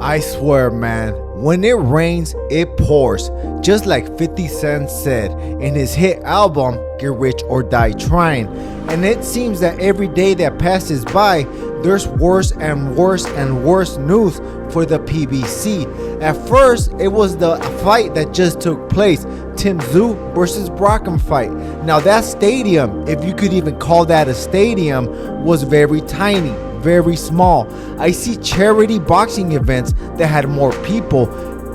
I swear, man, when it rains, it pours. Just like 50 Cent said in his hit album, Get Rich or Die Trying. And it seems that every day that passes by, there's worse and worse and worse news for the PBC. At first, it was the fight that just took place, Tim Tszyu versus Brockham fight. Now that stadium, if you could even call that a stadium, was very tiny, very small. I see charity boxing events that had more people.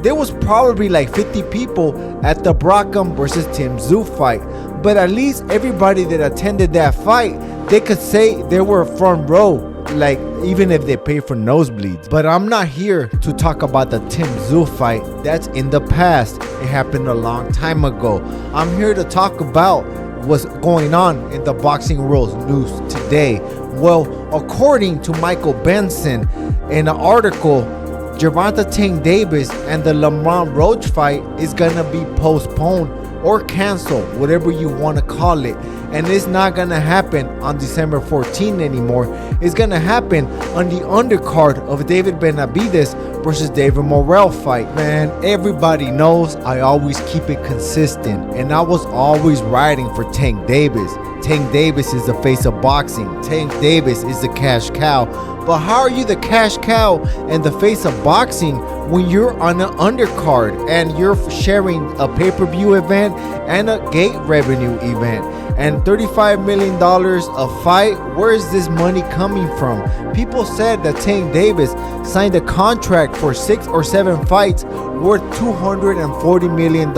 There was probably like 50 people at the Brockham versus Tim Tszyu fight. But at least everybody that attended that fight, they could say they were front row, like even if they pay for nosebleeds. But I'm not here to talk about the Tim Tszyu fight. That's in the past. It happened a long time ago. I'm here to talk about what's going on in the boxing world news today. Well, according to Michael Benson, in an article, Gervonta Tank Davis and the Lamont Roach fight is gonna be postponed or canceled, whatever you want to call it. And it's not gonna happen on December 14 anymore. It's gonna happen on the undercard of David Benavidez versus David Morrell fight. Man, everybody knows I always keep it consistent, and I was always riding for Tank Davis. Tank Davis is the face of boxing. Tank Davis is the cash cow. But how are you the cash cow and the face of boxing when you're on an undercard and you're sharing a pay-per-view event and a gate revenue event? And $35 million a fight, where is this money coming from? People said that Tank Davis signed a contract for 6 or 7 fights worth $240 million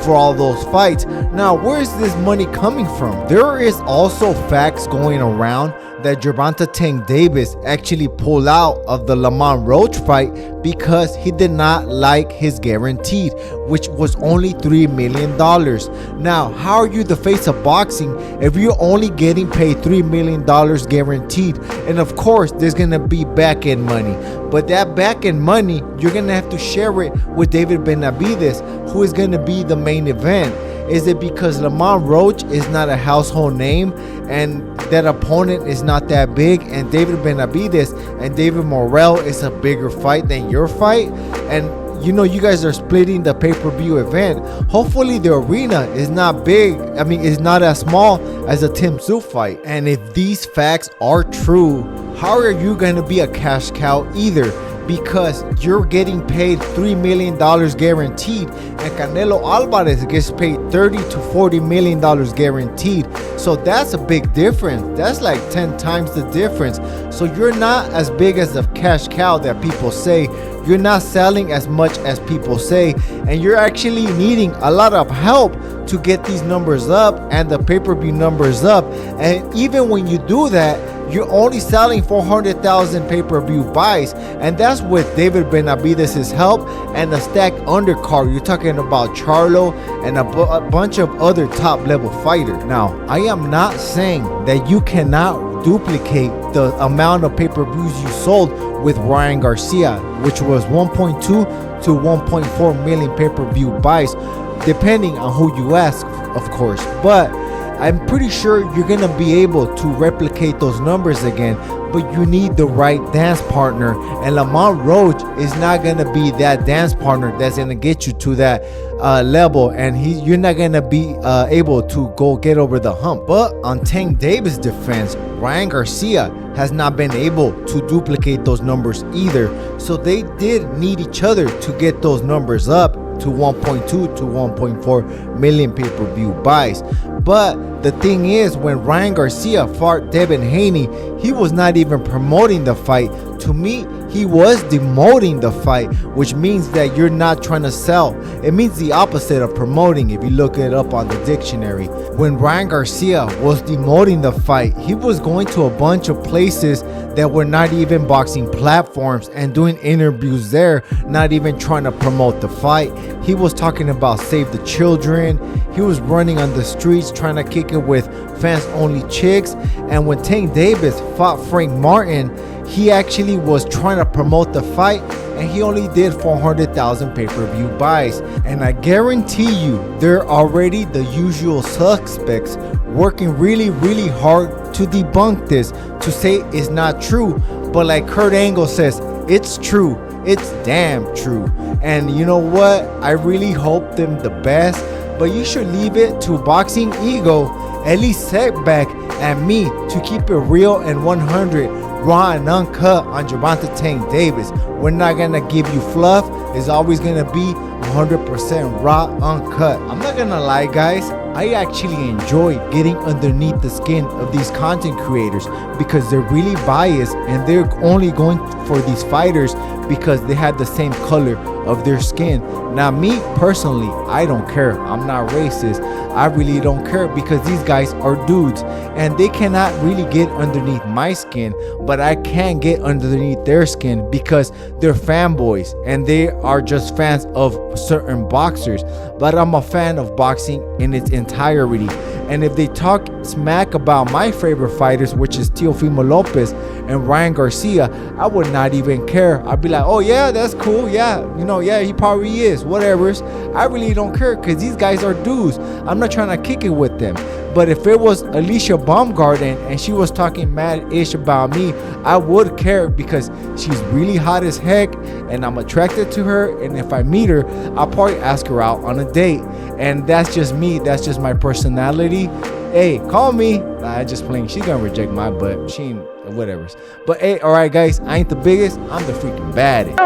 for all those fights. Now, where is this money coming from? There is also facts going around that Gervonta Tank Davis actually pulled out of the Lamont Roach fight because he did not like his guaranteed, which was only $3 million. Now, how are you the face of boxing if you're only getting paid $3 million guaranteed? And of course, there's gonna be back-end money. But that back-end money, you're gonna have to share it with David Benavidez, who is gonna be the main event. Is it because Lamont Roach is not a household name and that opponent is not that big, and David Benavidez and David Morrell is a bigger fight than your fight? And you know, you guys are splitting the pay-per-view event. Hopefully the arena is not big. I mean, it's not as small as a Tim Tszyu fight. And if these facts are true, how are you going to be a cash cow either? Because you're getting paid $3 million guaranteed, and Canelo Alvarez gets paid $30 to $40 million guaranteed. So that's a big difference. That's like 10 times the difference. So you're not as big as the cash cow that people say. You're not selling as much as people say, and you're actually needing a lot of help to get these numbers up and the pay-per-view numbers up. And even when you do that, you're only selling 400,000 pay-per-view buys, and that's with David Benavidez's help and a stacked undercard. You're talking about Charlo and a bunch of other top-level fighters. Now, I am not saying that you cannot duplicate the amount of pay-per-views you sold with Ryan Garcia, which was 1.2 to 1.4 million pay-per-view buys, depending on who you ask, of course. But I'm pretty sure you're going to be able to replicate those numbers again, but you need the right dance partner. And Lamont Roach is not going to be that dance partner that's going to get you to that level, and you're not going to be able to go get over the hump. But on Tank Davis' defense, Ryan Garcia has not been able to duplicate those numbers either. So they did need each other to get those numbers up to 1.2 to 1.4 million pay-per-view buys. But the thing is, when Ryan Garcia fought Devin Haney, he was not even promoting the fight. To me, he was demoting the fight, which means that you're not trying to sell. It means the opposite of promoting if you look it up on the dictionary. When Ryan Garcia was demoting the fight, he was going to a bunch of places that were not even boxing platforms and doing interviews there, not even trying to promote the fight. He was talking about save the children. He was running on the streets trying to kick it with fans only chicks. And when Tank Davis fought Frank Martin, he actually was trying to promote the fight, and he only did 400,000 pay-per-view buys. And I guarantee you, they're already the usual suspects working really, really hard to debunk this, to say it's not true. But like Kurt Angle says, it's true. It's damn true. And you know what? I really hope them the best, but you should leave it to Boxing Ego, at least Setback, and me to keep it real and 100, raw and uncut on Gervonta Tank Davis. We're not gonna give you fluff. It's always gonna be 100% raw, uncut. I'm not gonna lie, guys. I actually enjoy getting underneath the skin of these content creators because they're really biased and they're only going for these fighters because they have the same color of their skin. Now, me personally, I don't care. I'm not racist. I really don't care because these guys are dudes and they cannot really get underneath my skin, but I can get underneath their skin because they're fanboys and they are just fans of certain boxers. But I'm a fan of boxing in its entirety. And if they talk smack about my favorite fighters, which is Teofimo Lopez and Ryan Garcia, I would not even care. I'd be like, oh yeah, that's cool. Yeah, you know, yeah, he probably is. Whatever's. I really don't care because these guys are dudes. I'm not trying to kick it with them. But if it was Alicia Baumgarten and she was talking mad-ish about me, I would care because she's really hot as heck and I'm attracted to her. And if I meet her, I'll probably ask her out on a date. And that's just me. That's just my personality. Hey, call me. Nah, I just playing. She's gonna reject my butt. She ain't whatever. But hey, all right, guys. I ain't the biggest. I'm the freaking baddest.